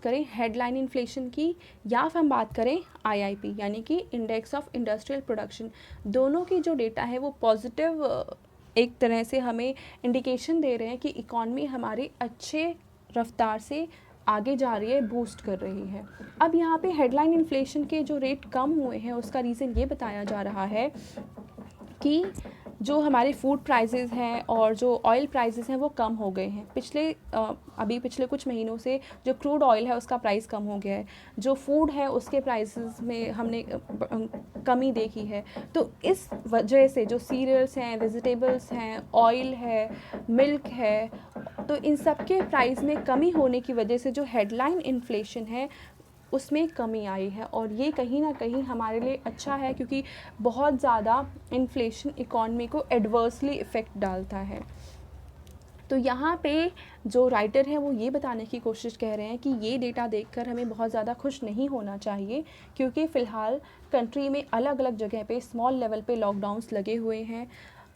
करें headline inflation की या फिर हम बात करें आईआईपी यानी कि इंडेक्स ऑफ इंडस्ट्रियल प्रोडक्शन, दोनों की जो डेटा है वो पॉजिटिव एक तरह से हमें इंडिकेशन दे रहे हैं कि इकॉनमी हमारी अच्छे रफ्तार से आगे जा रही है, बूस्ट कर रही है। अब यहाँ पे हेडलाइन इन्फ्लेशन के जो रेट कम हुए हैं उसका रीज़न ये बताया जा रहा है कि जो हमारे फूड प्राइसेस हैं और जो ऑयल प्राइसेस हैं वो कम हो गए हैं। पिछले कुछ महीनों से जो क्रूड ऑयल है उसका प्राइस कम हो गया है, जो फूड है उसके प्राइसेस में हमने कमी देखी है। तो इस वजह से जो सीरियल्स हैं, वेजिटेबल्स हैं, ऑयल है, मिल्क है, तो इन सब के प्राइस में कमी होने की वजह से जो हेडलाइन इन्फ्लेशन है उसमें कमी आई है। और ये कहीं ना कहीं हमारे लिए अच्छा है क्योंकि बहुत ज़्यादा इन्फ्लेशन इकॉनमी को एडवर्सली इफ़ेक्ट डालता है। तो यहाँ पे जो राइटर हैं वो ये बताने की कोशिश कह रहे हैं कि ये डेटा देखकर हमें बहुत ज़्यादा खुश नहीं होना चाहिए क्योंकि फ़िलहाल कंट्री में अलग अलग जगह पे स्मॉल लेवल पे लॉकडाउन्स लगे हुए हैं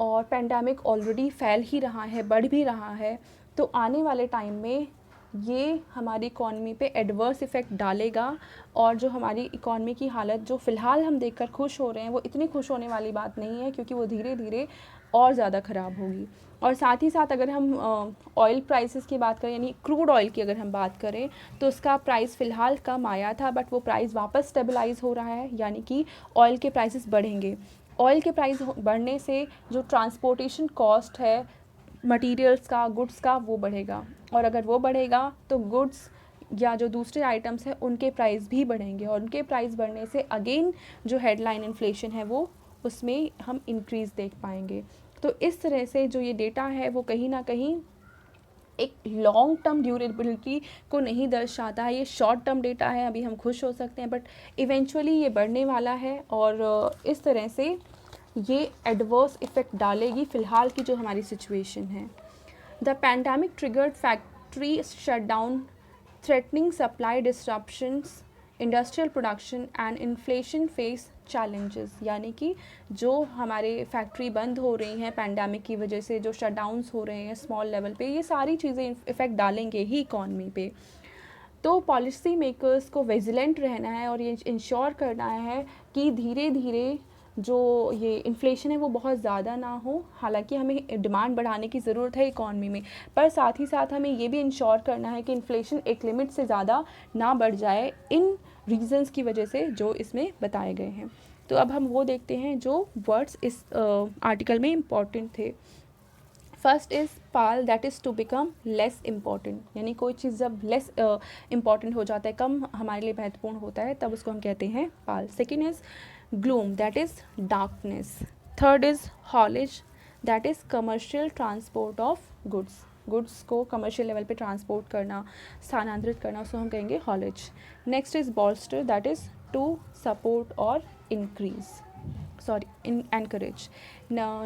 और पेंडेमिक ऑलरेडी फैल ही रहा है, बढ़ भी रहा है। तो आने वाले टाइम में ये हमारी इकॉनमी पे एडवर्स इफ़ेक्ट डालेगा और जो हमारी इकॉनमी की हालत जो फ़िलहाल हम देखकर खुश हो रहे हैं वो इतनी खुश होने वाली बात नहीं है क्योंकि वो धीरे धीरे और ज़्यादा ख़राब होगी। और साथ ही साथ अगर हम ऑयल प्राइसेस की बात करें यानी क्रूड ऑयल की अगर हम बात करें तो उसका प्राइस फ़िलहाल कम आया था बट वो प्राइस वापस स्टेबलाइज़ हो रहा है, यानी कि ऑयल के प्राइसेस बढ़ेंगे। ऑयल के प्राइस बढ़ने से जो ट्रांसपोर्टेशन कॉस्ट है मटेरियल्स का, गुड्स का, वो बढ़ेगा और अगर वो बढ़ेगा तो गुड्स या जो दूसरे आइटम्स हैं उनके प्राइस भी बढ़ेंगे और उनके प्राइस बढ़ने से अगेन जो हेडलाइन इन्फ्लेशन है वो उसमें हम इंक्रीज़ देख पाएंगे। तो इस तरह से जो ये डेटा है वो कहीं ना कहीं एक लॉन्ग टर्म ड्यूरेबिलिटी को नहीं दर्शाता है। ये शॉर्ट टर्म डेटा है, अभी हम खुश हो सकते हैं बट इवेंचुअली ये बढ़ने वाला है और इस तरह से ये एडवर्स इफ़ेक्ट डालेगी फ़िलहाल की जो हमारी सिचुएशन है। The pandemic triggered factory shutdown threatening supply disruptions industrial production and inflation face challenges, यानी कि जो हमारे फैक्ट्री बंद हो रही हैं पैंडेमिक की वजह से, जो शटडाउन्स हो रहे हैं स्मॉल लेवल पे, ये सारी चीज़ें इफ़ेक्ट डालेंगे ही इकॉनमी पे। तो पॉलिसी मेकर्स को विजिलेंट रहना है और ये इंश्योर करना है कि धीरे धीरे जो ये इन्फ्लेशन है वो बहुत ज़्यादा ना हो। हालांकि हमें डिमांड बढ़ाने की ज़रूरत है इकॉनमी में, पर साथ ही साथ हमें ये भी इंश्योर करना है कि इन्फ्लेशन एक लिमिट से ज़्यादा ना बढ़ जाए इन रीजंस की वजह से जो इसमें बताए गए हैं। तो अब हम वो देखते हैं जो वर्ड्स इस आर्टिकल में इम्पॉर्टेंट थे। First is pall, that is to become less important, यानी कोई चीज़ जब लेस इम्पॉर्टेंट हो जाता है, कम हमारे लिए महत्वपूर्ण होता है, तब उसको हम कहते हैं pall. Second is gloom, that is darkness. Third is haulage, that is commercial transport of goods, goods को कमर्शियल लेवल पे ट्रांसपोर्ट करना, स्थानांतरित करना, उसको हम कहेंगे haulage. Next is bolster, that is to support और एनकरेज।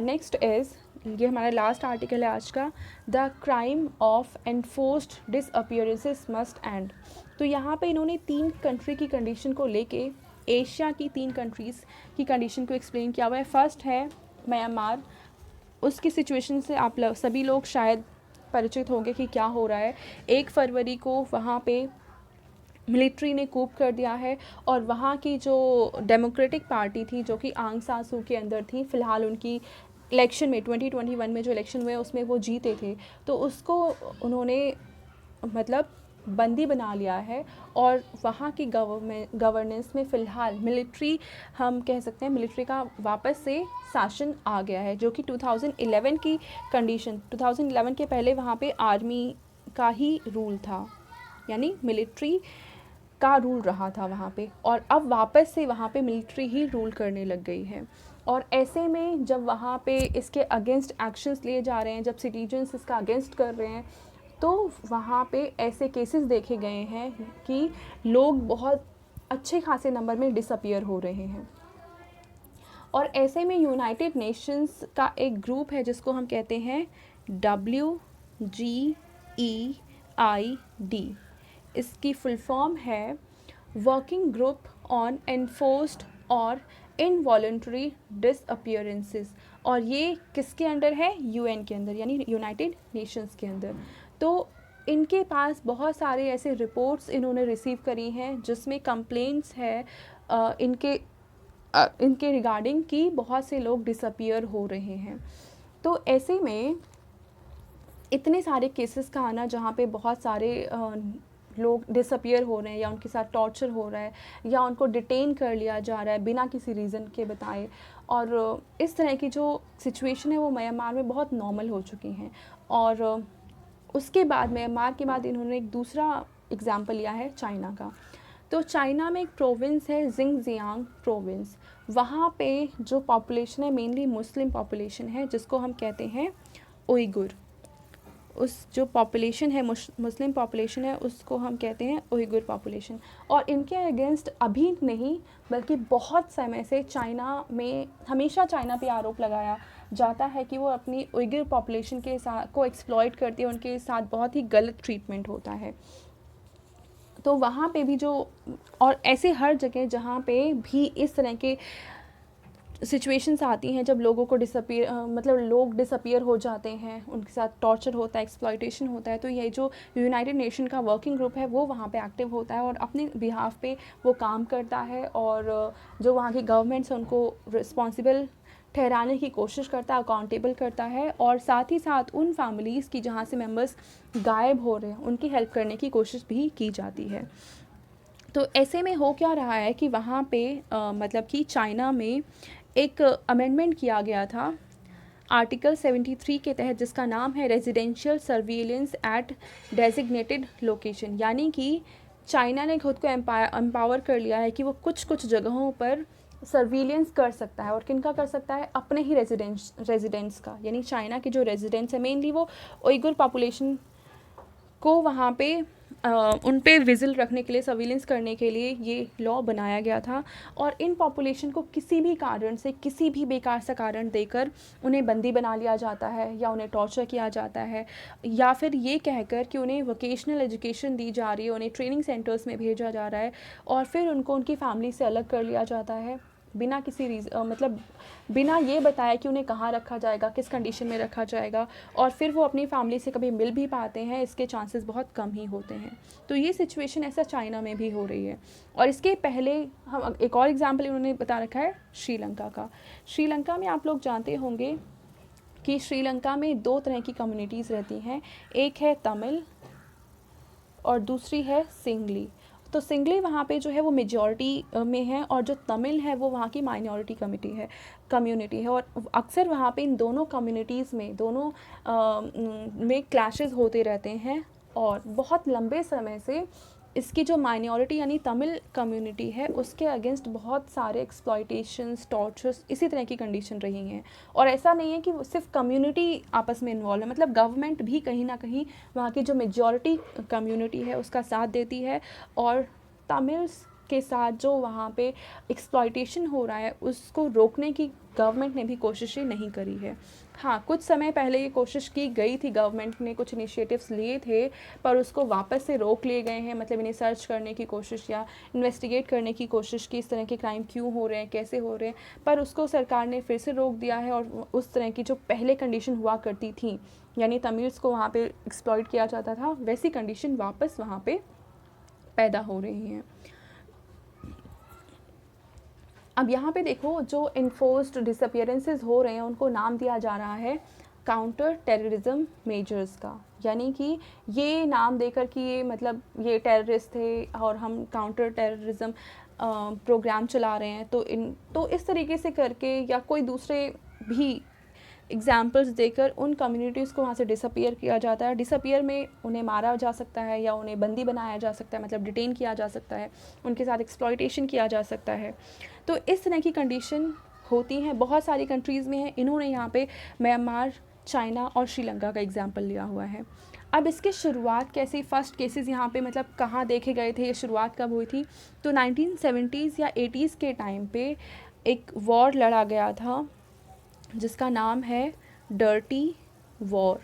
नेक्स्ट इज़, ये हमारा लास्ट आर्टिकल है आज का, the crime of enforced disappearances must end. तो यहाँ पे इन्होंने 3 कंट्री की कंडीशन को लेके एशिया की 3 कंट्रीज़ की कंडीशन को एक्सप्लेन किया हुआ है। फर्स्ट है म्यांमार, उसकी सिचुएशन से आप सभी लोग शायद परिचित होंगे कि क्या हो रहा है। 1 फरवरी को वहाँ पे मिलिट्री ने कूप कर दिया है और वहाँ की जो डेमोक्रेटिक पार्टी थी जो कि आंग सान सू के अंदर थी, फ़िलहाल उनकी इलेक्शन में 2021 में जो इलेक्शन हुए उसमें वो जीते थे, तो उसको उन्होंने मतलब बंदी बना लिया है और वहाँ की गवर्नेंस में फ़िलहाल मिलिट्री, हम कह सकते हैं मिलिट्री का वापस से शासन आ गया है, जो कि 2011 की कंडीशन, 2011 के पहले वहाँ पे आर्मी का ही रूल था, यानी मिलिट्री का रूल रहा था वहाँ पे, और अब वापस से वहाँ पे मिलिट्री ही रूल करने लग गई है। और ऐसे में जब वहाँ पे इसके अगेंस्ट एक्शंस लिए जा रहे हैं, जब सिटीजन्स इसका अगेंस्ट कर रहे हैं, तो वहाँ पे ऐसे केसेस देखे गए हैं कि लोग बहुत अच्छे खासे नंबर में डिसअपियर हो रहे हैं। और ऐसे में यूनाइटेड नेशंस का एक ग्रुप है जिसको हम कहते हैं WGEID, इसकी फुल फॉर्म है वर्किंग ग्रुप ऑन एनफोर्स्ड और इनवॉलंटरी डिसअपियरेंसेस, और ये किसके अंडर है? UN के अंदर, यानी यूनाइटेड नेशंस के अंदर। तो इनके पास बहुत सारे ऐसे रिपोर्ट्स इन्होंने रिसीव करी हैं जिसमें कंप्लेंट्स है इनके रिगार्डिंग कि बहुत से लोग डिसअपियर हो रहे हैं। तो ऐसे में इतने सारे केसेस का आना जहाँ पे बहुत सारे लोग डिसअपियर हो रहे हैं या उनके साथ टॉर्चर हो रहा है या उनको डिटेन कर लिया जा रहा है बिना किसी रीज़न के बताए, और इस तरह की जो सिचुएशन है वो म्यांमार में बहुत नॉर्मल हो चुकी हैं। और उसके बाद म्यांमार के बाद इन्होंने एक दूसरा एग्जाम्पल लिया है चाइना का। तो चाइना में एक प्रोविंस है जिंगजियांग प्रोविंस, वहाँ पे जो पॉपुलेशन है मेनली मुस्लिम पॉपुलेशन है जिसको हम कहते हैं उइगुर। उस जो पॉपुलेशन है मुस्लिम पॉपुलेशन है उसको हम कहते हैं उइगुर पॉपुलेशन। और इनके अगेंस्ट अभी नहीं बल्कि बहुत समय से चाइना में हमेशा चाइना पे आरोप लगाया जाता है कि वो अपनी उइगुर पॉपुलेशन के साथ को एक्सप्लॉइट करती है, उनके साथ बहुत ही गलत ट्रीटमेंट होता है। तो वहाँ पे भी जो, और ऐसे हर जगह जहाँ पे भी इस तरह के सिचुएशंस आती हैं जब लोगों को मतलब लोग डिसअपियर हो जाते हैं, उनके साथ टॉर्चर होता है, एक्सप्लॉइटेशन होता है, तो ये जो यूनाइटेड नेशन का वर्किंग ग्रुप है वो वहाँ पे एक्टिव होता है और अपने बिहाफ पे वो काम करता है, और जो वहाँ की गवर्नमेंट्स हैं उनको रिस्पॉन्सिबल ठहराने की कोशिश करता है, अकाउंटेबल करता है, और साथ ही साथ उन फैमिलीज़ की जहाँ से मेंबर्स गायब हो रहे हैं उनकी हेल्प करने की कोशिश भी की जाती है। तो ऐसे में हो क्या रहा है कि वहाँ पे मतलब कि चाइना में एक अमेंडमेंट किया गया था आर्टिकल 73 के तहत जिसका नाम है residential surveillance at designated location, यानी कि चाइना ने खुद को एम्पावर कर लिया है कि वो कुछ कुछ जगहों पर सर्विलेंस कर सकता है। और किन का कर सकता है? अपने ही रेजिडेंट्स का, यानी चाइना के जो रेजिडेंट्स हैं मेनली वो उइगुर पॉपुलेशन को वहाँ पे उन पे विजिल रखने के लिए, सर्विलेंस करने के लिए ये लॉ बनाया गया था। और इन पॉपुलेशन को किसी भी कारण से, किसी भी बेकार सा कारण देकर उन्हें बंदी बना लिया जाता है या उन्हें टॉर्चर किया जाता है, या फिर ये कहकर कि उन्हें वोकेशनल एजुकेशन दी जा रही है, उन्हें ट्रेनिंग सेंटर्स में भेजा जा रहा है, और फिर उनको उनकी फैमिली से अलग कर लिया जाता है बिना किसी मतलब बिना ये बताया कि उन्हें कहाँ रखा जाएगा, किस कंडीशन में रखा जाएगा, और फिर वो अपनी फैमिली से कभी मिल भी पाते हैं, इसके चांसेस बहुत कम ही होते हैं। तो ये सिचुएशन ऐसा चाइना में भी हो रही है। और इसके पहले हम एक और एग्जांपल इन्होंने बता रखा है श्रीलंका का। श्रीलंका में आप लोग जानते होंगे कि श्रीलंका में 2 तरह की कम्युनिटीज़ रहती हैं, एक है तमिल और दूसरी है सिंगली। तो सिंगली वहाँ पे जो है वो मेजॉरिटी में है, और जो तमिल है वो वहाँ की माइनॉरिटी कम्युनिटी है। और अक्सर वहाँ पे इन दोनों कम्युनिटीज़ में में क्लैशेस होते रहते हैं, और बहुत लंबे समय से इसकी जो माइनॉरिटी यानी तमिल कम्युनिटी है उसके अगेंस्ट बहुत सारे एक्सप्लॉइटेशंस, टॉर्चर्स, इसी तरह की कंडीशन रही हैं। और ऐसा नहीं है कि सिर्फ कम्युनिटी आपस में इन्वॉल्व है, मतलब गवर्नमेंट भी कहीं ना कहीं वहाँ की जो मेजॉरिटी कम्युनिटी है उसका साथ देती है, और तमिल्स के साथ जो वहाँ पे एक्सप्लॉइटेशन हो रहा है उसको रोकने की गवर्नमेंट ने भी कोशिशें नहीं करी है। हाँ, कुछ समय पहले ये कोशिश की गई थी, गवर्नमेंट ने कुछ इनिशिएटिव्स लिए थे, पर उसको वापस से रोक लिए गए हैं। मतलब इन्हें सर्च करने की कोशिश या इन्वेस्टिगेट करने की कोशिश की, इस तरह के क्राइम क्यों हो रहे हैं, कैसे हो रहे हैं, पर उसको सरकार ने फिर से रोक दिया है। और उस तरह की जो पहले कंडीशन हुआ करती थी, यानी तमिल्स को वहाँ पे एक्सप्लॉइट किया जाता था, वैसी कंडीशन वापस वहाँ पे पैदा हो रही हैं। अब यहाँ पे देखो, जो इन्फोर्स्ड डिसअपियरेंसेस हो रहे हैं उनको नाम दिया जा रहा है काउंटर टेररिज्म मेजर्स का, यानी कि ये नाम देकर कि ये मतलब ये टेररिस्ट थे और हम काउंटर टेररिज्म प्रोग्राम चला रहे हैं, तो इस तरीके से करके या कोई दूसरे भी एग्जाम्पल्स देकर उन कम्युनिटीज़ को वहाँ से डिसअपियर किया जाता है। डिसअपियर में उन्हें मारा जा सकता है या उन्हें बंदी बनाया जा सकता है, मतलब डिटेन किया जा सकता है, उनके साथ एक्सप्लॉइटेशन किया जा सकता है। तो इस तरह की कंडीशन होती हैं, बहुत सारी कंट्रीज़ में है। इन्होंने यहाँ पे म्यांमार, चाइना और श्रीलंका का एग्जाम्पल लिया हुआ है। अब इसकी शुरुआत कैसे, फर्स्ट केसेस यहाँ पे मतलब कहाँ देखे गए थे, ये शुरुआत कब हुई थी? तो 1970s या 80s के टाइम पे एक वॉर लड़ा गया था जिसका नाम है डर्टी वॉर,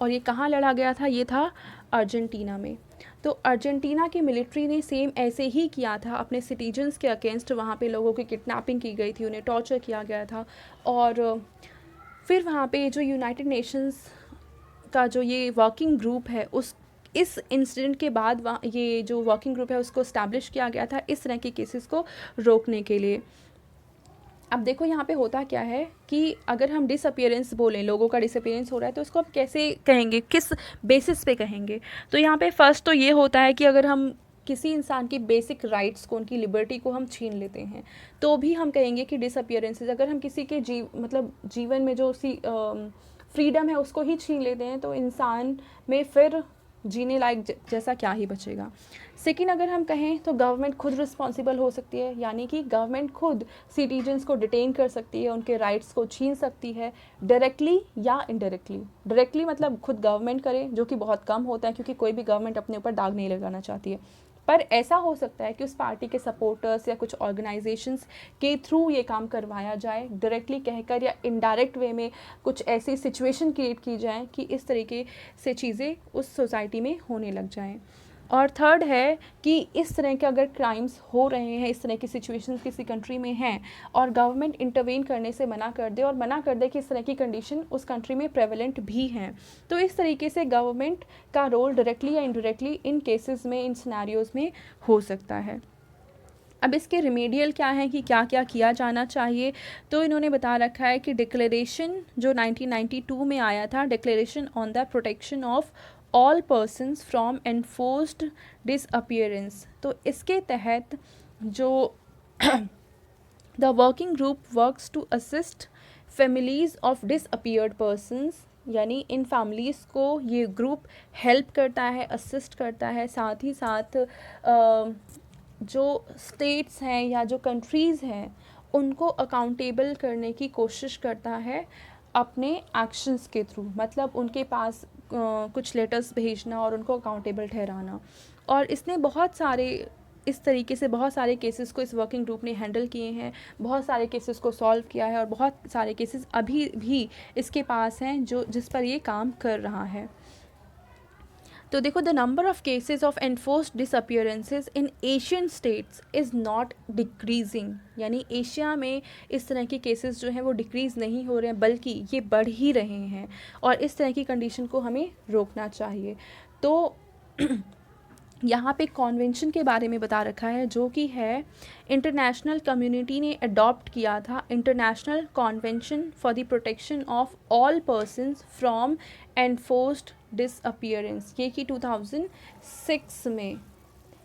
और ये कहाँ लड़ा गया था? ये था अर्जेंटीना में। तो अर्जेंटीना की मिलिट्री ने सेम ऐसे ही किया था अपने सिटीजन्स के अगेंस्ट। वहाँ पे लोगों की किडनैपिंग की गई थी, उन्हें टॉर्चर किया गया था, और फिर वहाँ पे जो यूनाइटेड नेशंस का जो ये वर्किंग ग्रुप है उस इस इंसिडेंट के बाद ये जो वर्किंग ग्रुप है उसको इस्टेब्लिश किया गया था इस तरह के केसेस को रोकने के लिए। अब देखो यहाँ पे होता क्या है कि अगर हम डिसअपियरेंस बोलें, लोगों का डिसअपियरेंस हो रहा है, तो उसको हम कैसे कहेंगे, किस बेसिस पे कहेंगे। तो यहाँ पे फर्स्ट तो ये होता है कि अगर हम किसी इंसान की बेसिक राइट्स को, उनकी लिबर्टी को हम छीन लेते हैं तो भी हम कहेंगे कि डिसअपियरेंसेस। अगर हम किसी के जीवन में जो उसी फ्रीडम है उसको ही छीन लेते हैं तो इंसान में फिर जीने लायक जैसा क्या ही बचेगा। सेकेंड, अगर हम कहें तो गवर्नमेंट खुद रिस्पॉन्सिबल हो सकती है, यानी कि गवर्नमेंट खुद सिटीजन्स को डिटेन कर सकती है, उनके राइट्स को छीन सकती है, डायरेक्टली या इनडायरेक्टली। डायरेक्टली मतलब खुद गवर्नमेंट करे, जो कि बहुत कम होता है क्योंकि कोई भी गवर्नमेंट अपने ऊपर दाग नहीं लगाना चाहती है। पर ऐसा हो सकता है कि उस पार्टी के सपोर्टर्स या कुछ ऑर्गेनाइजेशंस के थ्रू ये काम करवाया जाए, डायरेक्टली कहकर या इनडायरेक्ट वे में कुछ ऐसी सिचुएशन क्रिएट की जाए कि इस तरीके से चीज़ें उस सोसाइटी में होने लग जाएं। और थर्ड है कि इस तरह के अगर क्राइम्स हो रहे हैं, इस तरह की सिचुएशंस किसी कंट्री में हैं और गवर्नमेंट इंटरवेन करने से मना कर दे, और मना कर दे कि इस तरह की कंडीशन उस कंट्री में प्रेवलेंट भी हैं, तो इस तरीके से गवर्नमेंट का रोल डायरेक्टली या इनडायरेक्टली इन केसेस में, इन सिनेरियोज़ में हो सकता है। अब इसके रिमेडियल क्या है कि क्या क्या किया जाना चाहिए, तो इन्होंने बता रखा है कि डिक्लेरेशन जो 1992 में आया था, declaration on the protection of all persons from enforced disappearance, तो इसके तहत जो the working group works to assist families of disappeared persons, यानी इन फैमिलीज़ को ये ग्रुप हेल्प करता है, असिस्ट करता है। साथ ही साथ जो स्टेट्स हैं या जो कंट्रीज़ हैं उनको अकाउंटेबल करने की कोशिश करता है अपने एक्शंस के थ्रू, मतलब उनके पास कुछ लेटर्स भेजना और उनको अकाउंटेबल ठहराना। और इसने बहुत सारे इस तरीके से बहुत सारे केसेस को इस वर्किंग ग्रुप ने हैंडल किए हैं, बहुत सारे केसेस को सॉल्व किया है और बहुत सारे केसेस अभी भी इसके पास हैं जो जिस पर ये काम कर रहा है। तो देखो, the number of cases of enforced disappearances in Asian states is not decreasing, यानी एशिया में इस तरह के केसेस जो हैं वो डिक्रीज़ नहीं हो रहे हैं बल्कि ये बढ़ ही रहे हैं, और इस तरह की कंडीशन को हमें रोकना चाहिए। तो यहाँ पे कॉन्वेंशन के बारे में बता रखा है जो कि है इंटरनेशनल कम्युनिटी ने अडॉप्ट किया था, international convention for the protection of all persons from enforced disappearance, ये कि 2006 में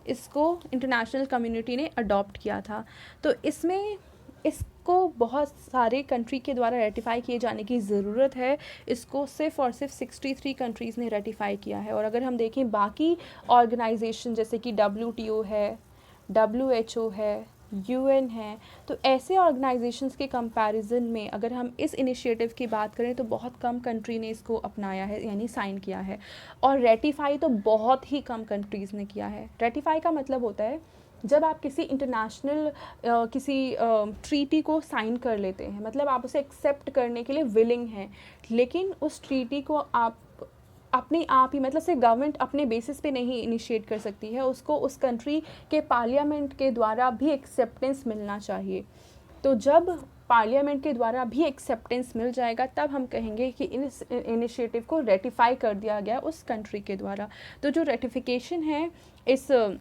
इसको इंटरनेशनल कम्युनिटी ने अडॉप्ट किया था। तो इसमें इसको बहुत सारे कंट्री के द्वारा रेटिफाई किए जाने की ज़रूरत है। इसको सिर्फ़ और सिर्फ 63 कंट्रीज़ ने रेटिफाई किया है। और अगर हम देखें बाकी ऑर्गेनाइजेशन जैसे कि WTO है, WHO है, UN है, तो ऐसे ऑर्गेनाइजेशंस के कंपैरिजन में अगर हम इस इनिशिएटिव की बात करें तो बहुत कम कंट्री ने इसको अपनाया है, यानी साइन किया है। और रेटिफाई तो बहुत ही कम कंट्रीज़ ने किया है। रेटिफाई का मतलब होता है जब आप किसी इंटरनेशनल किसी ट्रीटी को साइन कर लेते हैं, मतलब आप उसे एक्सेप्ट करने के लिए विलिंग हैं, लेकिन उस ट्रीटी को आप अपने आप ही, मतलब सिर्फ गवर्नमेंट अपने बेसिस पे नहीं इनिशिएट कर सकती है, उसको उस कंट्री के पार्लियामेंट के द्वारा भी एक्सेप्टेंस मिलना चाहिए। तो जब पार्लियामेंट के द्वारा भी एक्सेप्टेंस मिल जाएगा तब हम कहेंगे कि इस इनिशिएटिव को रेटिफाई कर दिया गया उस कंट्री के द्वारा। तो जो रेटिफिकेशन है इस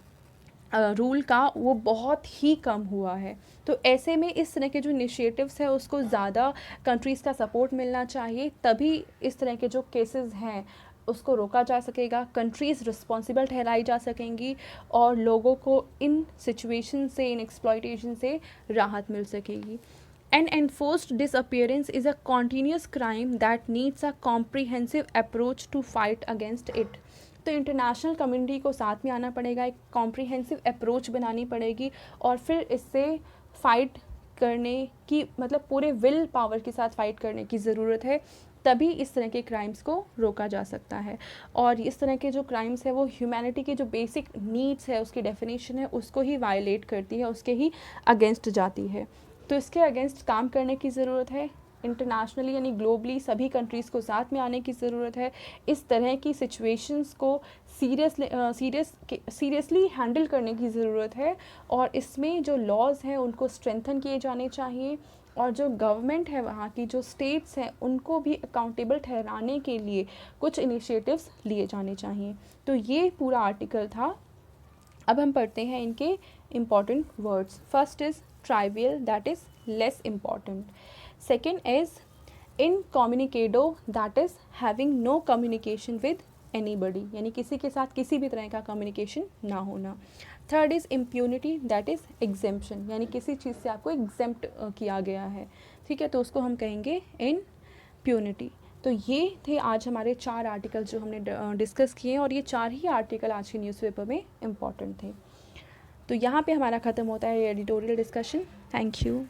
रूल का वो बहुत ही कम हुआ है। तो ऐसे में इस तरह के जो इनिशिएटिव्स है उसको ज़्यादा कंट्रीज़ का सपोर्ट मिलना चाहिए, तभी इस तरह के जो केसेस हैं उसको रोका जा सकेगा, कंट्रीज़ रिस्पॉन्सिबल ठहराई जा सकेंगी और लोगों को इन सिचुएशन से, इन एक्सप्लॉयटेशन से राहत मिल सकेगी। An enforced disappearance is a continuous crime that needs a comprehensive approach to fight against it. तो इंटरनेशनल कम्युनिटी को साथ में आना पड़ेगा, एक कॉम्प्रिहेंसिव अप्रोच बनानी पड़ेगी और फिर इससे फ़ाइट करने की, मतलब पूरे विल पावर के साथ फ़ाइट करने की ज़रूरत है, तभी इस तरह के क्राइम्स को रोका जा सकता है। और इस तरह के जो क्राइम्स है वो ह्यूमैनिटी की जो बेसिक नीड्स है, उसकी डेफिनेशन है, उसको ही वायलेट करती है, उसके ही अगेंस्ट जाती है। तो इसके अगेंस्ट काम करने की ज़रूरत है, इंटरनेशनली यानी ग्लोबली सभी कंट्रीज़ को साथ में आने की ज़रूरत है। इस तरह की सिचुएशंस को सीरियसली हैंडल करने की ज़रूरत है और इसमें जो लॉज हैं उनको स्ट्रेंथन किए जाने चाहिए और जो गवर्नमेंट है वहाँ की, जो स्टेट्स हैं, उनको भी अकाउंटेबल ठहराने के लिए कुछ इनिशिएटिव्स लिए जाने चाहिए। तो ये पूरा आर्टिकल था। अब हम पढ़ते हैं इनके important words. First is trivial, that is less important. Second is incommunicado, that is having no communication with anybody, यानी किसी के साथ किसी भी तरह का कम्युनिकेशन ना होना। Third is impunity, that is exemption, यानी किसी चीज़ से आपको एग्जेम्प्ट किया गया है, ठीक है, तो उसको हम कहेंगे इम्प्यूनिटी। तो ये थे आज हमारे 4 आर्टिकल जो हमने डिस्कस किए, और ये 4 ही आर्टिकल आज के न्यूज़पेपर में इम्पॉर्टेंट थे। तो यहाँ पे हमारा ख़त्म होता है एडिटोरियल डिस्कशन। Thank you.